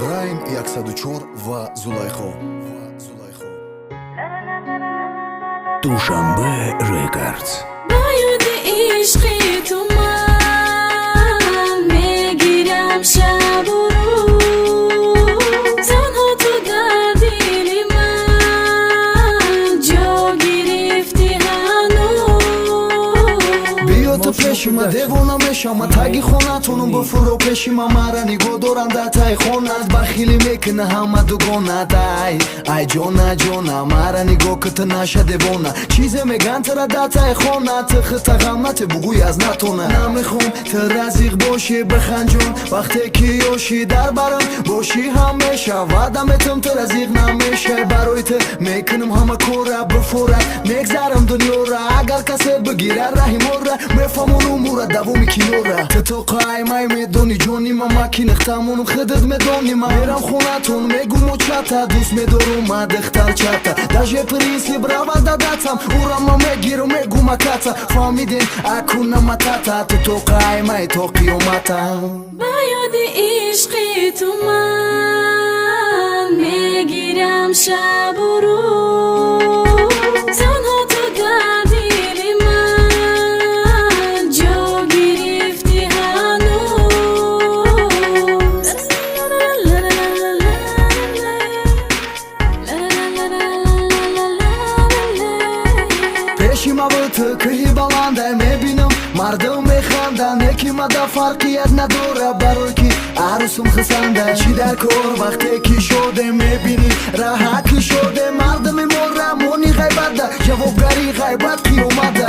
Раим 104 ва Зулайхо. Душанбе Рекордс. Bayudi ishqi tuman megiram shaburu tanho tu dar dili man jo girifti hanun Bia tu peshima devona meshama tagi khonatun bufuro peshima marani godoran da tay khonat bakhili mekna hama dugona dai ay jona marani gokta nasha devona chize megantara da tay khonat khta ghamate buguy az natona namikhum trazigh boshi bakhanjon vaqte ki yoshi dar baram boshi hamesha vadametum trazigh namesha baroyte meknum hama kora bufora megzaram dunyora agar kase bgira rahimora mefamunu umura davumi kinora to qay may medoni joni mama kinxtamunu khadad medoni meram khonatun megu mochata dus medoru madkhtar chata daje prinsi brava dadatam urama megiru megu makata famidin akuna matata to qay may to qiyamata Bayudi ishqi tuman megiram shaburu tanho tu dar dili man jo girifti Peshimavut khi balanda mebinam mardum mekhandan ekimada farqiyat nadora baroy ki arusum khasanda chi dar kor vaqte ki shode mebini rahat ki shode mardum morra moni ghaybada javobgari ghaybat qiyomada